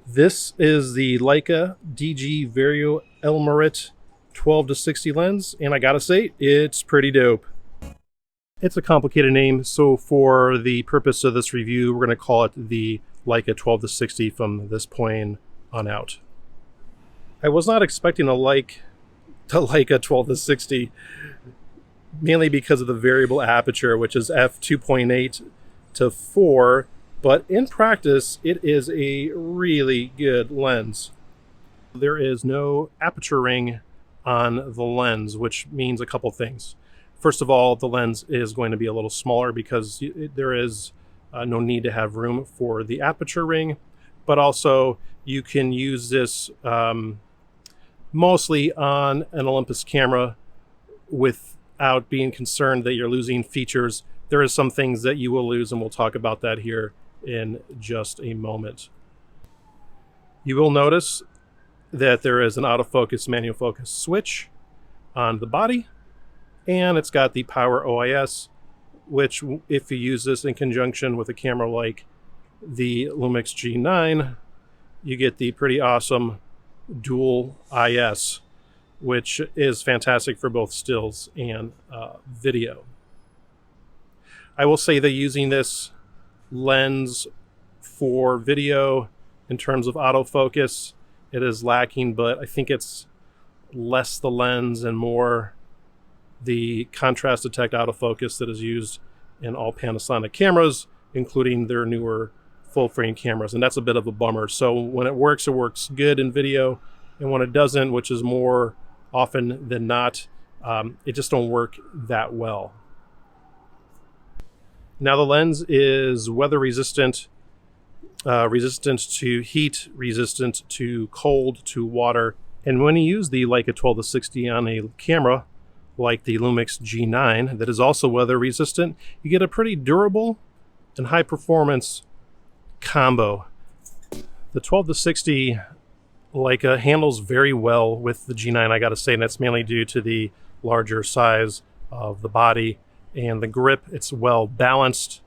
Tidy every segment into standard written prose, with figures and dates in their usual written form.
This is the Leica DG Vario Elmarit 12-60 lens, and I gotta say, it's pretty dope. It's a complicated name, so for the purpose of this review, we're gonna call it the Leica 12-60 from this point on out. I was not expecting to like the Leica 12-60, mainly because of the variable aperture, which is f2.8 to 4, but in practice, it is a really good lens. There is no aperture ring on the lens, which means a couple things. First of all, the lens is going to be a little smaller because there is no need to have room for the aperture ring, but also you can use this mostly on an Olympus camera without being concerned that you're losing features. There is some things that you will lose, and we'll talk about that here in just a moment. You will notice that there is an autofocus manual focus switch on the body, and it's got the power OIS, which if you use this in conjunction with a camera like the Lumix G9, you get the pretty awesome dual IS, which is fantastic for both stills and video. I will say that using this lens for video in terms of autofocus, it is lacking, but I think it's less the lens and more the contrast detect autofocus that is used in all Panasonic cameras, including their newer full frame cameras, and that's a bit of a bummer. So when it works good in video, and when it doesn't, which is more often than not, it just don't work that well. Now the lens is weather resistant, resistant to heat, resistant to cold, to water, and when you use the Leica 12-60 on a camera like the Lumix G9 that is also weather resistant, you get a pretty durable and high performance combo. The 12-60 Leica handles very well with the G9, I gotta say, and that's mainly due to the larger size of the body and the grip. It's well balanced.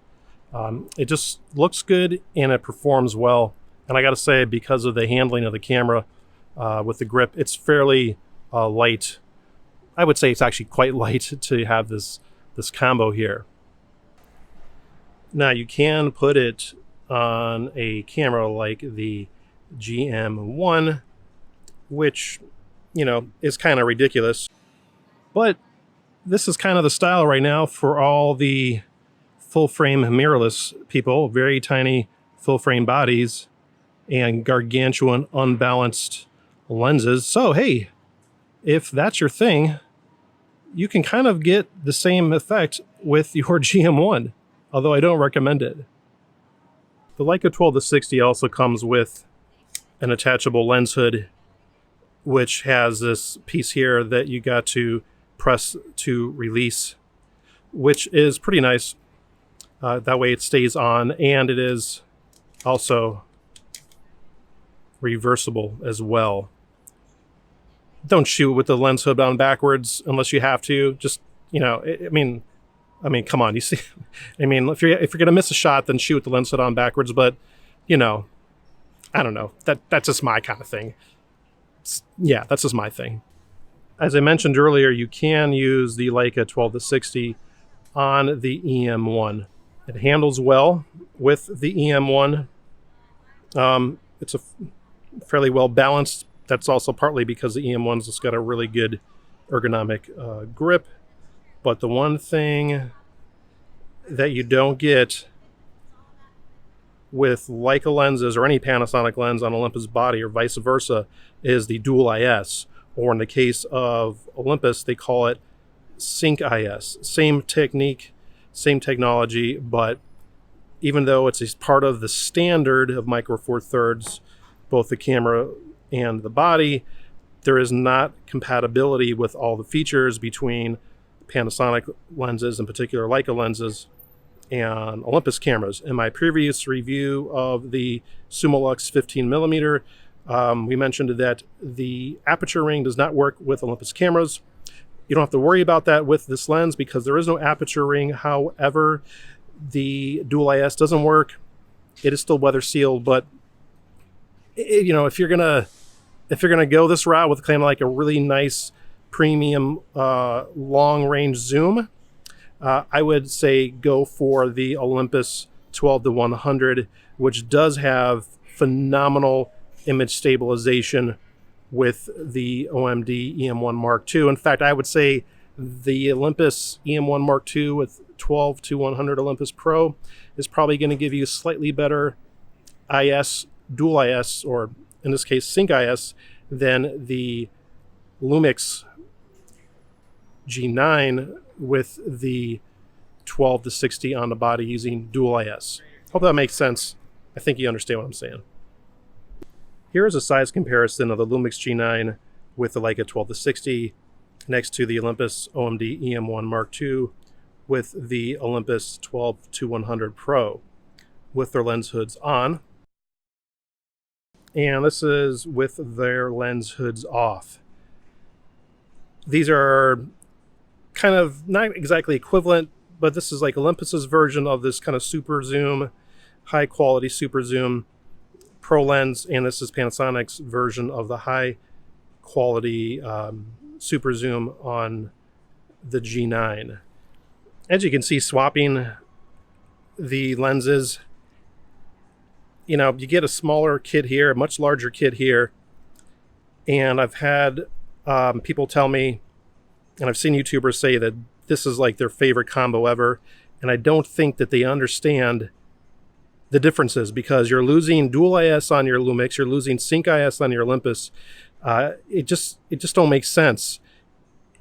It just looks good and it performs well. And I gotta say, because of the handling of the camera with the grip, it's fairly light. I would say it's actually quite light to have this combo here. Now you can put it on a camera like the GM1, which, you know, is kind of ridiculous. But this is kind of the style right now for all the full frame mirrorless people, very tiny full frame bodies and gargantuan unbalanced lenses. So hey, if that's your thing, you can kind of get the same effect with your GM1, although I don't recommend it. The Leica 12-60 also comes with an attachable lens hood, which has this piece here that you got to press to release, which is pretty nice. That way it stays on, and it is also reversible as well. Don't shoot with the lens hood on backwards unless you have to. Just, you know, I mean, come on, you see, I mean, if you're gonna miss a shot, then shoot with the lens hood on backwards. But, you know, I don't know. That's just my kind of thing. Yeah, that's just my thing. As I mentioned earlier, you can use the Leica 12-60 on the EM1. It handles well with the EM1. It's a fairly well balanced. That's also partly because the EM1's just got a really good ergonomic grip. But the one thing that you don't get with Leica lenses or any Panasonic lens on Olympus body or vice versa is the dual IS, or in the case of Olympus, they call it Sync IS. Same technique, same technology, but even though it's a part of the standard of Micro Four Thirds, both the camera and the body, there is not compatibility with all the features between Panasonic lenses, in particular Leica lenses, and Olympus cameras. In my previous review of the Summilux 15mm, we mentioned that the aperture ring does not work with Olympus cameras. You don't have to worry about that with this lens because there is no aperture ring. However, the dual IS doesn't work. It is still weather sealed, but you know, if you're gonna go this route with kind of like a really nice premium long range zoom, I would say go for the Olympus 12-100, which does have phenomenal image stabilization with the OMD EM1 Mark II. In fact, I would say the Olympus EM1 Mark II with 12-100 Olympus Pro is probably going to give you slightly better IS, dual IS, or in this case sync IS, than the Lumix G9 with the 12-60 on the body using dual IS. Hope that makes sense. I think you understand what I'm saying. Here is a size comparison of the Lumix G9 with the Leica 12-60 next to the Olympus OMD EM1 Mark II with the Olympus 12-100 Pro with their lens hoods on. And this is with their lens hoods off. These are kind of not exactly equivalent, but this is like Olympus's version of this kind of super zoom, high quality super zoom pro lens, and this is Panasonic's version of the high quality super zoom on the G9. As you can see, swapping the lenses, you know, you get a smaller kit here, a much larger kit here, and I've had people tell me, and I've seen YouTubers say that this is like their favorite combo ever, and I don't think that they understand the differences, because you're losing dual IS on your Lumix, you're losing sync IS on your Olympus. It just don't make sense.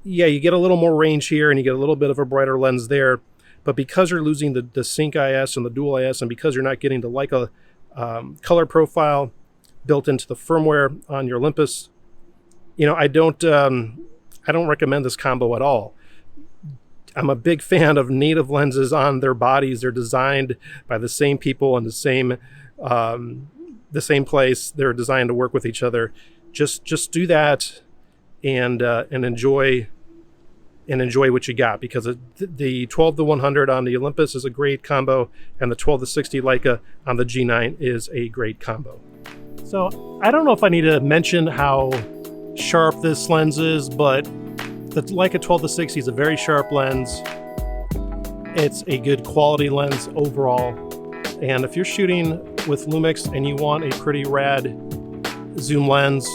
Yeah, you get a little more range here and you get a little bit of a brighter lens there, but because you're losing the sync IS and the dual IS, and because you're not getting the Leica color profile built into the firmware on your Olympus, you know, I don't recommend this combo at all. I'm a big fan of native lenses on their bodies. They're designed by the same people in the same place. They're designed to work with each other. Just do that and enjoy what you got, because the 12-100 on the Olympus is a great combo, and the 12-60 Leica on the G9 is a great combo. So I don't know if I need to mention how sharp this lens is, but the Leica 12-60 is a very sharp lens. It's a good quality lens overall. And if you're shooting with Lumix and you want a pretty rad zoom lens,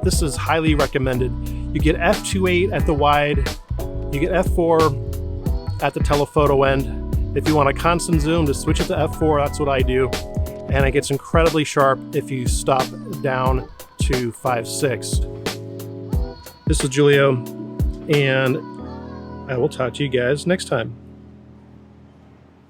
this is highly recommended. You get f2.8 at the wide, you get f4 at the telephoto end. If you want a constant zoom, just switch it to f4, that's what I do. And it gets incredibly sharp if you stop down to 5.6. This is Julio, and I will talk to you guys next time.